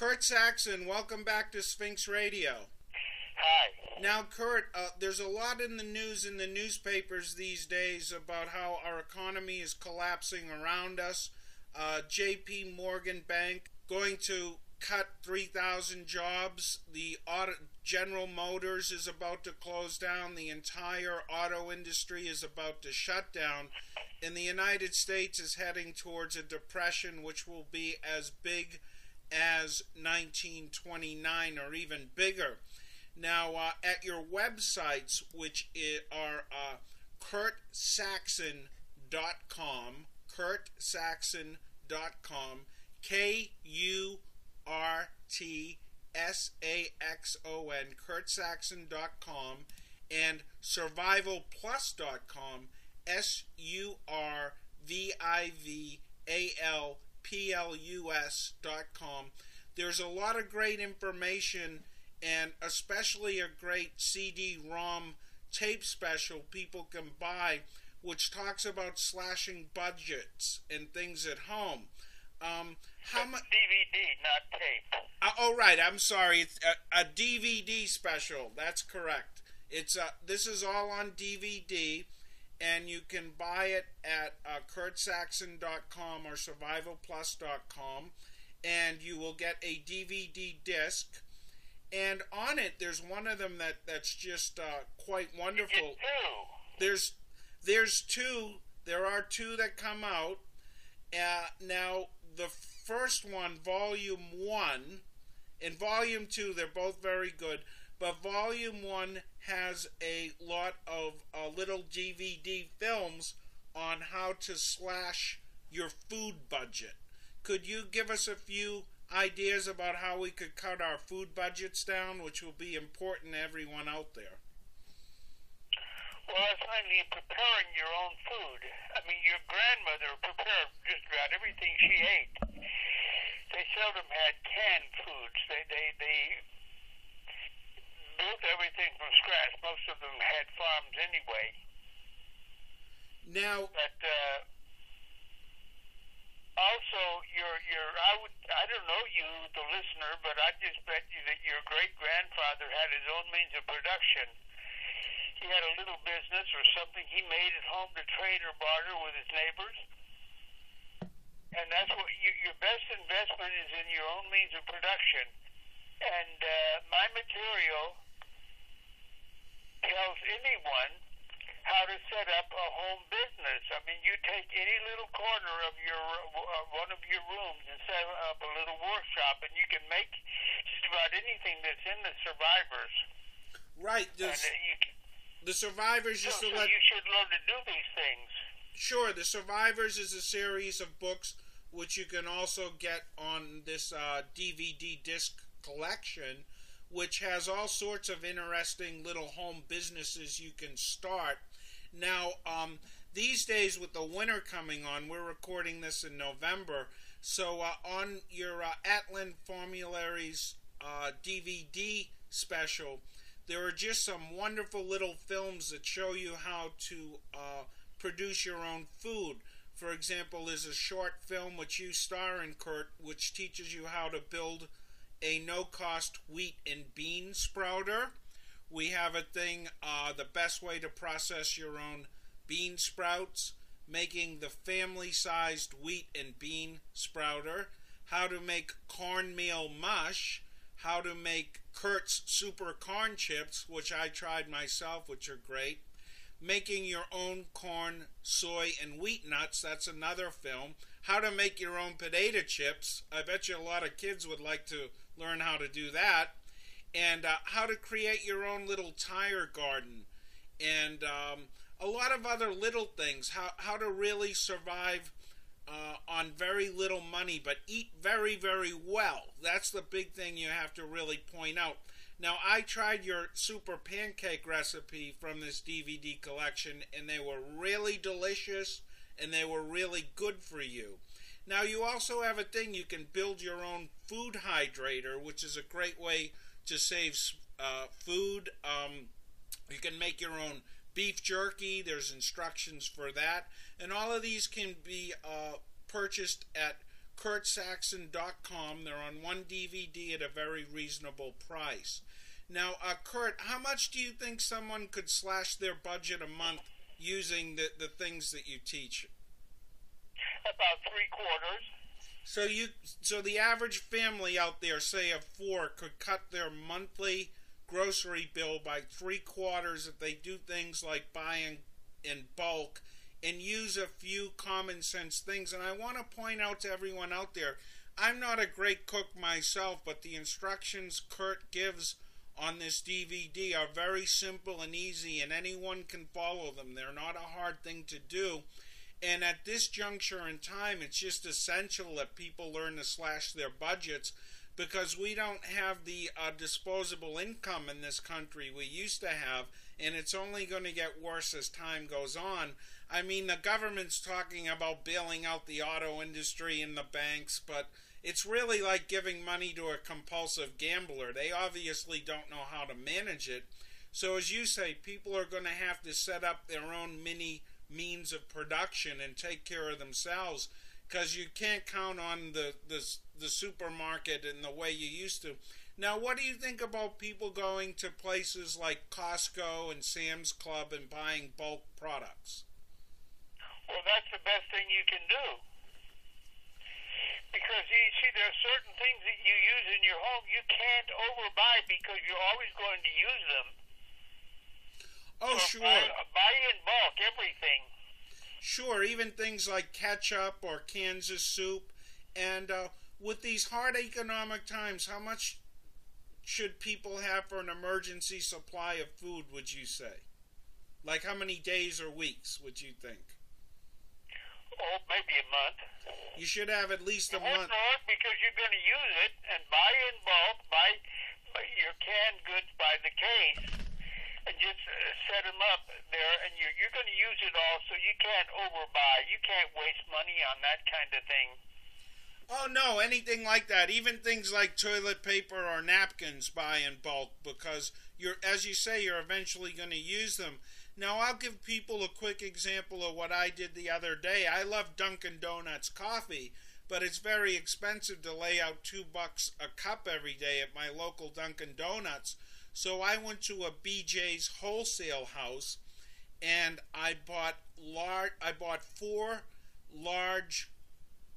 Kurt Saxon, welcome back to Sphinx Radio. Hi. Now, Kurt, there's a lot in the news in the newspapers these days about how our economy is collapsing around us. J.P. Morgan Bank going to cut 3,000 jobs. The General Motors is about to close down. The entire auto industry is about to shut down. And the United States is heading towards a depression which will be as big as 1929 or even bigger. Now, at your websites, which are kurtsaxon.com, kurtsaxon.com, KURTSAXON, kurtsaxon.com, and survivalplus.com, survivalplus.com. There's a lot of great information, and especially a great CD-ROM tape special people can buy, which talks about slashing budgets and things at home. How much? DVD, not tape. Oh, right. I'm sorry. It's a DVD special. That's correct. It's this is all on DVD, and you can buy it at kurtsaxon.com or survivalplus.com, and you will get a DVD disc. And on it, there's one of them that's just quite wonderful. There's two. There are two that come out. Now, the first one, Volume 1, and Volume 2, they're both very good. But Volume 1 has a lot of little DVD films on how to slash your food budget. Could you give us a few ideas about how we could cut our food budgets down, which will be important to everyone out there? Well, it's mainly preparing your own food. I mean, your grandmother prepared just about everything she ate. They seldom had canned foods. They built everything from scratch. Most of them had farms anyway. Now, but also, I don't know you, the listener, but I just bet you that your great-grandfather had his own means of production. He had a little business or something he made at home to trade or barter with his neighbors. And that's what your best investment is, in your own means of production. And my material tells anyone how to set up a home business. I mean, you take any little corner of your one of your rooms and set up a little workshop, and you can make just about anything that's in the Survivors. Right. The Survivors used to let... you should learn to do these things. Sure. The Survivors is a series of books which you can also get on this DVD disc collection, which has all sorts of interesting little home businesses you can start. Now, these days with the winter coming on, we're recording this in November, so on your Atlan Formularies DVD special, there are just some wonderful little films that show you how to produce your own food. For example, there's a short film which you star in, Kurt, which teaches you how to build a no-cost wheat and bean sprouter. We have a thing, the best way to process your own bean sprouts, making the family-sized wheat and bean sprouter, how to make cornmeal mush, how to make Kurt's super corn chips, which I tried myself, which are great, making your own corn, soy, and wheat nuts, that's another film, how to make your own potato chips, I bet you a lot of kids would like to learn how to do that, and how to create your own little tire garden, and a lot of other little things, how to really survive on very little money, but eat very, very well. That's the big thing you have to really point out. Now, I tried your super pancake recipe from this DVD collection, and they were really delicious, and they were really good for you. Now, you also have a thing, you can build your own food hydrator, which is a great way to save food. You can make your own beef jerky. There's instructions for that. And all of these can be purchased at kurtsaxon.com. They're on one DVD at a very reasonable price. Now, Kurt, how much do you think someone could slash their budget a month using the things that you teach? About 3/4. So the average family out there, say of 4, could cut their monthly grocery bill by 3/4 if they do things like buying in bulk and use a few common sense things. And I want to point out to everyone out there, I'm not a great cook myself, but the instructions Kurt gives on this DVD are very simple and easy, and anyone can follow them. They're not a hard thing to do. And at this juncture in time, it's just essential that people learn to slash their budgets, because we don't have the disposable income in this country we used to have, and it's only going to get worse as time goes on. I mean, the government's talking about bailing out the auto industry and the banks, but it's really like giving money to a compulsive gambler. They obviously don't know how to manage it. So as you say, people are going to have to set up their own mini means of production and take care of themselves, because you can't count on the supermarket in the way you used to. Now, what do you think about people going to places like Costco and Sam's Club and buying bulk products? Well, that's the best thing you can do. Because, you see, there are certain things that you use in your home you can't overbuy because you're always going to use them. Oh, so sure. Buy in bulk everything. Sure, even things like ketchup or cans of soup. And with these hard economic times, how much should people have for an emergency supply of food, would you say? Like how many days or weeks would you think? Oh, maybe a month. You should have at least a month. Because you're going to use it and buy in bulk, buy your canned goods by the case, and just set them up there, and you're going to use it all, so you can't overbuy. You can't waste money on that kind of thing. Oh, no, anything like that. Even things like toilet paper or napkins, buy in bulk, because, as you say, you're eventually going to use them. Now, I'll give people a quick example of what I did the other day. I love Dunkin' Donuts coffee, but it's very expensive to lay out $2 a cup every day at my local Dunkin' Donuts. So I went to a BJ's wholesale house, and I bought 4 large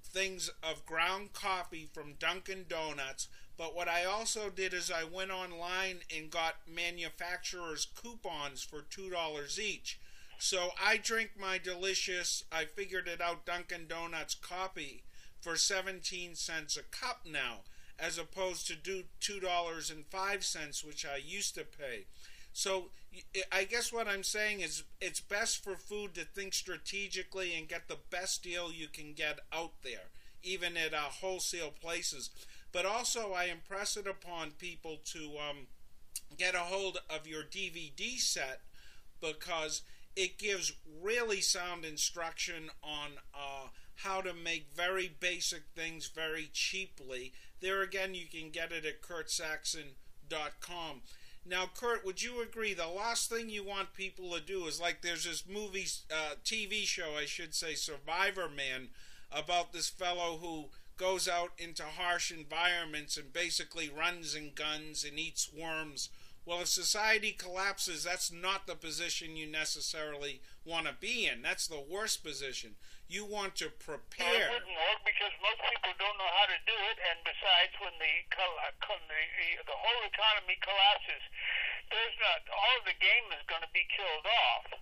things of ground coffee from Dunkin' Donuts. But what I also did is I went online and got manufacturers' coupons for $2 each. So I drink my delicious, I figured it out, Dunkin' Donuts coffee for 17 cents a cup now, as opposed to $2.05, which I used to pay. So I guess what I'm saying is it's best for food to think strategically and get the best deal you can get out there, even at wholesale places. But also I impress it upon people to get a hold of your DVD set, because it gives really sound instruction on how to make very basic things very cheaply. There again, you can get it at kurtsaxon.com. Now, Kurt, would you agree the last thing you want people to do is, like, there's this TV show, I should say, Survivor Man, about this fellow who goes out into harsh environments and basically runs and guns and eats worms. Well, if society collapses, that's not the position you necessarily want to be in. That's the worst position. You want to prepare. Well, it wouldn't work because most people don't know how to do it, and besides, when the whole economy collapses, all of the game is going to be killed off.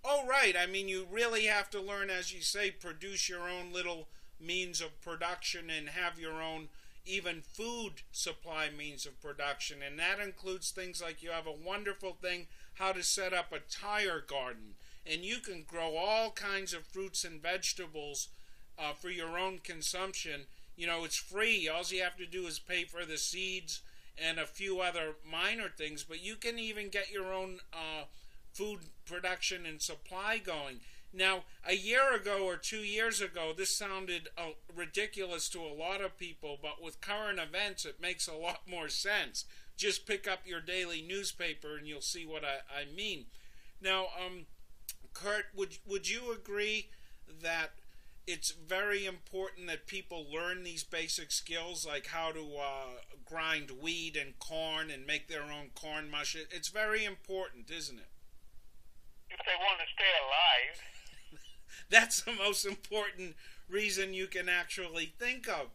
Oh, right. I mean, you really have to learn, as you say, produce your own little means of production and have your own even food supply means of production. And that includes things like, you have a wonderful thing, how to set up a tire garden. And you can grow all kinds of fruits and vegetables for your own consumption. You know, it's free. All you have to do is pay for the seeds and a few other minor things. But you can even get your own food production and supply going. Now, a year ago or 2 years ago, this sounded ridiculous to a lot of people, but with current events, it makes a lot more sense. Just pick up your daily newspaper and you'll see what I mean. Now, Kurt, would you agree that it's very important that people learn these basic skills, like how to grind wheat and corn and make their own corn mush. It's very important, isn't it? If they want to stay alive. That's the most important reason you can actually think of.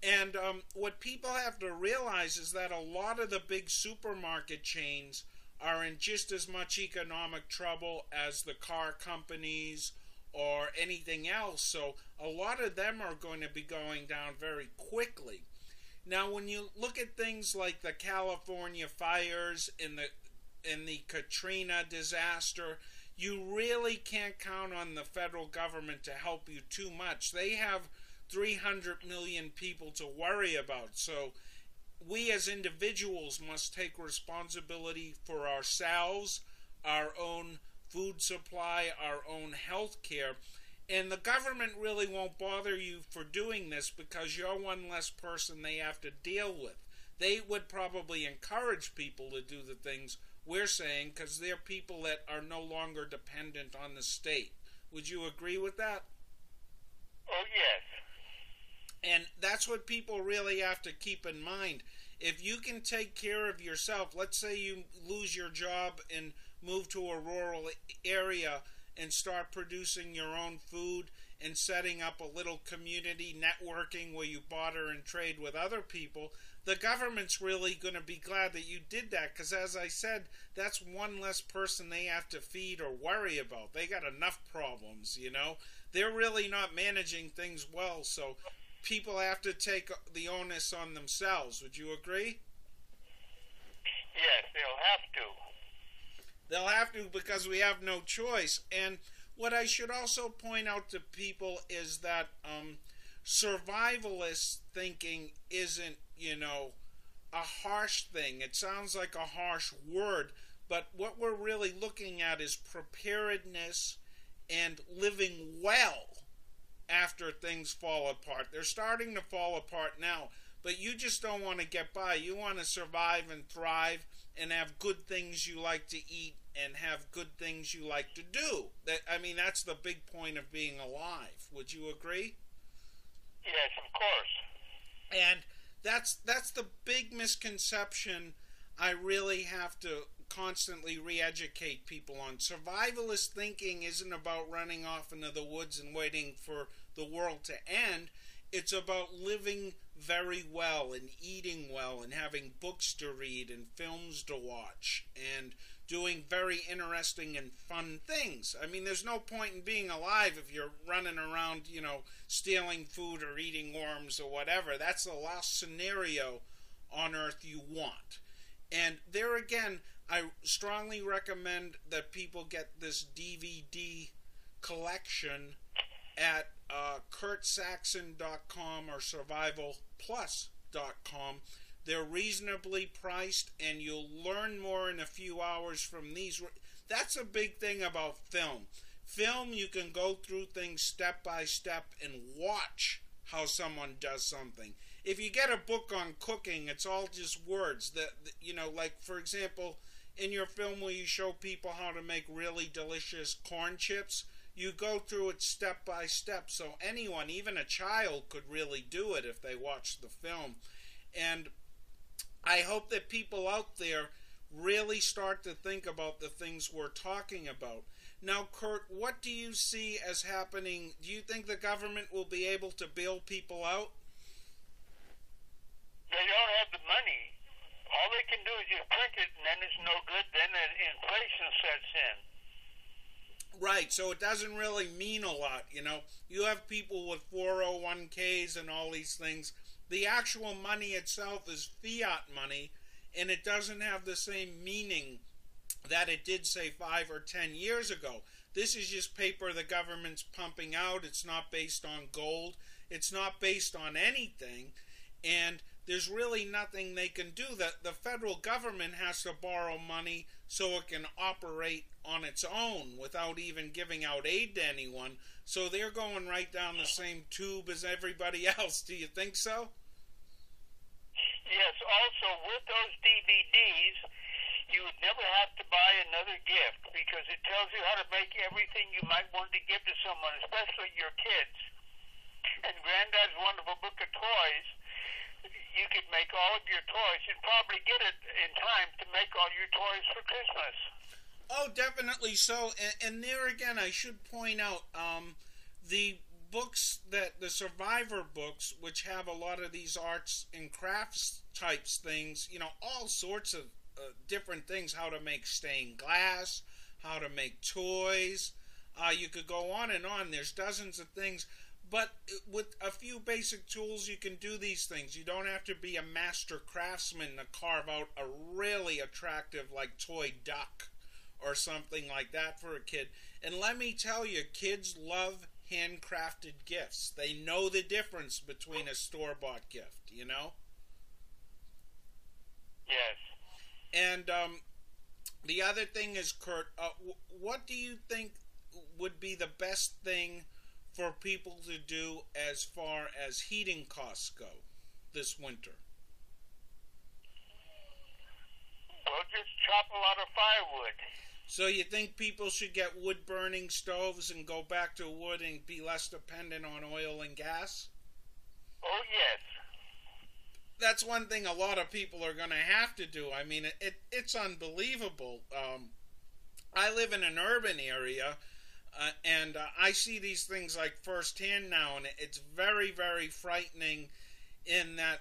And what people have to realize is that a lot of the big supermarket chains are in just as much economic trouble as the car companies or anything else. So a lot of them are going to be going down very quickly. Now, when you look at things like the California fires and the Katrina disaster, you really can't count on the federal government to help you too much. They have 300 million people to worry about. So we as individuals must take responsibility for ourselves, our own food supply, our own health care. And the government really won't bother you for doing this because you're one less person they have to deal with. They would probably encourage people to do the things we're saying because they're people that are no longer dependent on the state. Would you agree with that? Oh, yes. And that's what people really have to keep in mind. If you can take care of yourself, let's say you lose your job and move to a rural area and start producing your own food and setting up a little community networking where you barter and trade with other people, the government's really going to be glad that you did that because, as I said, that's one less person they have to feed or worry about. They got enough problems, you know. They're really not managing things well, so people have to take the onus on themselves. Would you agree? Yes, they'll have to. They'll have to because we have no choice. And what I should also point out to people is that survivalist thinking isn't, you know, a harsh thing. It sounds like a harsh word, but what we're really looking at is preparedness and living well after things fall apart. They're starting to fall apart now, but you just don't want to get by. You want to survive and thrive and have good things you like to eat and have good things you like to do. That's the big point of being alive. Would you agree? Yes, of course. And that's the big misconception I really have to constantly re-educate people on. Survivalist thinking isn't about running off into the woods and waiting for the world to end. It's about living very well and eating well and having books to read and films to watch and doing very interesting and fun things. I mean, there's no point in being alive if you're running around, you know, stealing food or eating worms or whatever. That's the last scenario on earth you want. And there again, I strongly recommend that people get this DVD collection at kurtsaxon.com or survivalplus.com. They're reasonably priced, and you'll learn more in a few hours from these. That's a big thing about film. Film, you can go through things step by step and watch how someone does something. If you get a book on cooking, it's all just words. Like, for example, in your film where you show people how to make really delicious corn chips, you go through it step by step. So anyone, even a child, could really do it if they watch the film. And I hope that people out there really start to think about the things we're talking about. Now, Kurt, what do you see as happening? Do you think the government will be able to bail people out? They don't have the money. All they can do is just print it, and then it's no good. Then inflation sets in. Right, so it doesn't really mean a lot, you know. You have people with 401ks and all these things. The actual money itself is fiat money, and it doesn't have the same meaning that it did, say, 5 or 10 years ago. This is just paper the government's pumping out. It's not based on gold. It's not based on anything, and there's really nothing they can do. The federal government has to borrow money so it can operate on its own without even giving out aid to anyone. So they're going right down the same tube as everybody else. Do you think so? Yes. Also, with those DVDs, you would never have to buy another gift because it tells you how to make everything you might want to give to someone, especially your kids. and Granddad's wonderful book of toys, you could make all of your toys. You'd probably get it in time to make all your toys for Christmas. Oh, definitely so. And there again, I should point out the books the survivor books, which have a lot of these arts and crafts types things, all sorts of different things, how to make stained glass, how to make toys. You could go on and on. There's dozens of things. But with a few basic tools, you can do these things. You don't have to be a master craftsman to carve out a really attractive, like, toy duck or something like that for a kid. And let me tell you, kids love handcrafted gifts. They know the difference between a store-bought gift, Yes. And the other thing is, Kurt, what do you think would be the best thing for people to do as far as heating costs go this winter? Well, just chop a lot of firewood. So you think people should get wood-burning stoves and go back to wood and be less dependent on oil and gas? Oh, yes. That's one thing a lot of people are going to have to do. I mean, it's unbelievable. I live in an urban area, and I see these things like firsthand now, and it's very, very frightening in that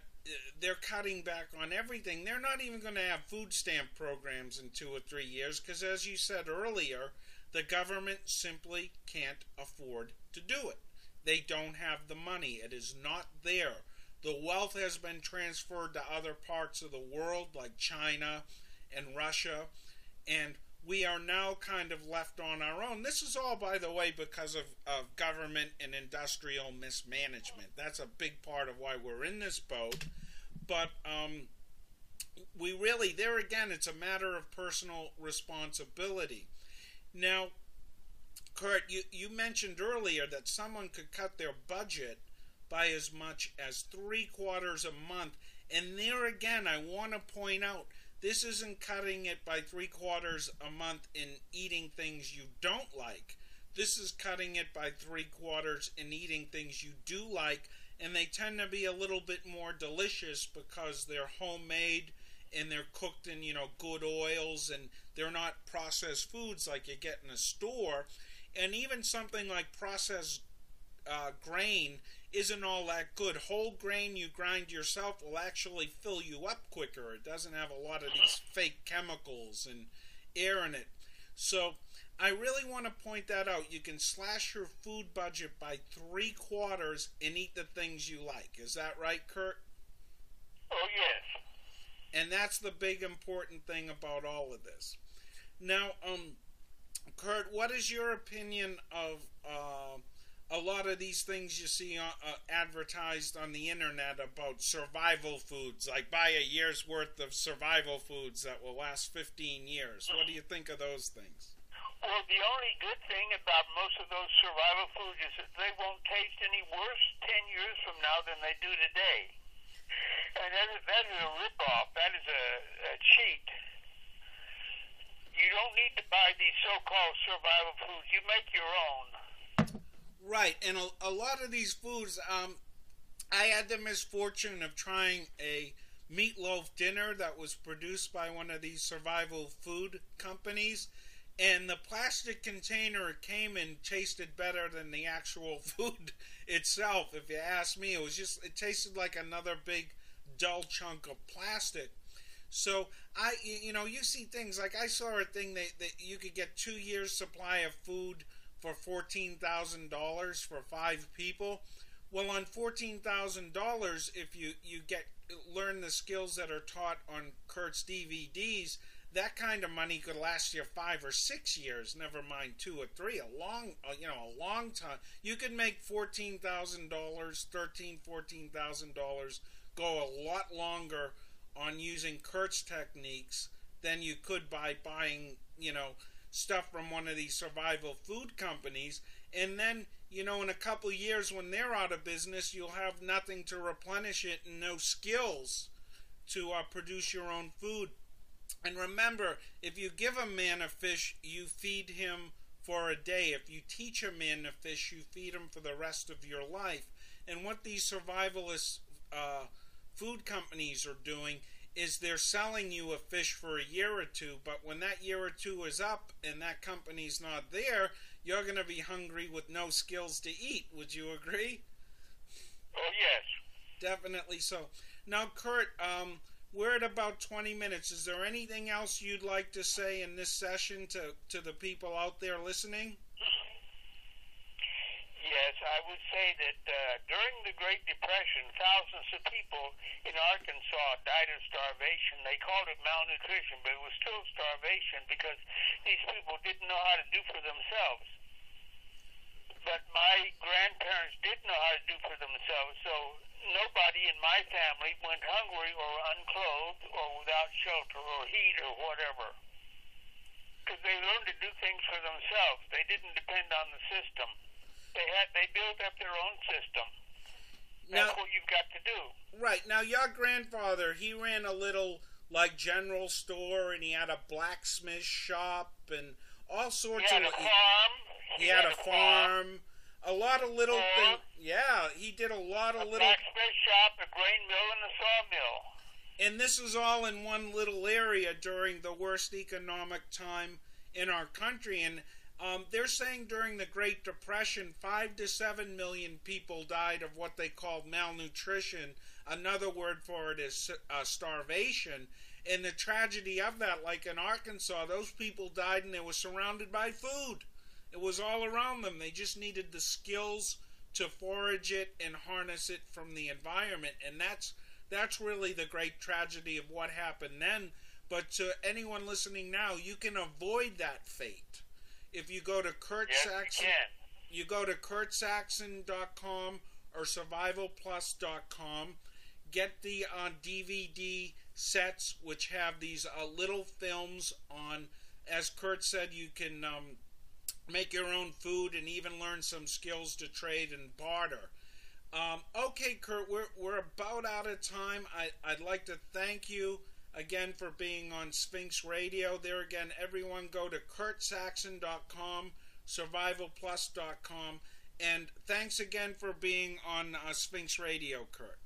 they're cutting back on everything. They're not even going to have food stamp programs in 2 or 3 years because, as you said earlier, the government simply can't afford to do it. They don't have the money. It is not there. The wealth has been transferred to other parts of the world like China and Russia, and we are now kind of left on our own. This is all, by the way, because of government and industrial mismanagement. That's a big part of why we're in this boat. But we really, there again, it's a matter of personal responsibility. Now, Kurt, you mentioned earlier that someone could cut their budget by as much as $3/4 a month. And there again, I want to point out, this isn't cutting it by $3/4 a month in eating things you don't like. This is cutting it by $3/4 in eating things you do like, and they tend to be a little bit more delicious because they're homemade and they're cooked in, good oils, and they're not processed foods like you get in a store. And even something like processed grain isn't all that good. Whole grain you grind yourself will actually fill you up quicker. It doesn't have a lot of these fake chemicals and air in it. So I really want to point that out. You can slash your food budget by $3/4 and eat the things you like. Is that right, Kurt? Oh, yes. And that's the big important thing about all of this. Now, Kurt, what is your opinion of a lot of these things you see advertised on the internet about survival foods, like buy a year's worth of survival foods that will last 15 years? What do you think of those things? Well, the only good thing about most of those survival foods is that they won't taste any worse 10 years from now than they do today. And that is a ripoff. That is a cheat. You don't need to buy these so-called survival foods. You make your own. Right, and a lot of these foods, I had the misfortune of trying a meatloaf dinner that was produced by one of these survival food companies, and the plastic container it came in tasted better than the actual food itself. If you ask me, it tasted like another big dull chunk of plastic. So you see things like, I saw a thing that you could get 2 years supply of food for $14,000 for 5 people. Well, on $14,000, if you learn the skills that are taught on Kurt's DVDs, that kind of money could last you 5 or 6 years, never mind 2 or 3. A long time. You could make $14,000, $14,000 go a lot longer on using Kurt's techniques than you could by buying, stuff from one of these survival food companies. And then, in a couple of years when they're out of business, you'll have nothing to replenish it and no skills to produce your own food. And remember, if you give a man a fish, you feed him for a day. If you teach a man to fish, you feed him for the rest of your life. And what these survivalist food companies are doing is they're selling you a fish for a year or two, but when that year or two is up and that company's not there, you're going to be hungry with no skills to eat. Would you agree? Oh, yes. Definitely so. Now, Kurt, we're at about 20 minutes. Is there anything else you'd like to say in this session to the people out there listening? Yes, I would say that during the Great Depression, thousands of people in Arkansas died of starvation. They called it malnutrition, but it was still starvation because these people didn't know how to do for themselves. But my grandparents did know how to do for themselves, so nobody in my family went hungry or unclothed or without shelter or heat or whatever. Because they learned to do things for themselves. They didn't depend on the system. They built up their own system. That's what you've got to do. Right. Now, your grandfather, he ran a little, like, general store, and he had a blacksmith shop and all sorts of... He had a farm. He had a farm. A lot of little things. Yeah, he did a lot of little... A blacksmith shop, a grain mill, and a sawmill. And this is all in one little area during the worst economic time in our country. And they're saying during the Great Depression, 5 to 7 million people died of what they called malnutrition. Another word for it is starvation. And the tragedy of that, like in Arkansas, those people died and they were surrounded by food. It was all around them. They just needed the skills to forage it and harness it from the environment. And that's really the great tragedy of what happened then. But to anyone listening now, you can avoid that fate. If you go to Kurt Saxon, you go to kurtsaxon.com or survivalplus.com, get the DVD sets which have these little films on. As Kurt said, you can make your own food and even learn some skills to trade and barter. Okay, Kurt, we're about out of time. I'd like to thank you again for being on Sphinx Radio. There again, everyone go to kurtsaxon.com, survivalplus.com, and thanks again for being on Sphinx Radio, Kurt.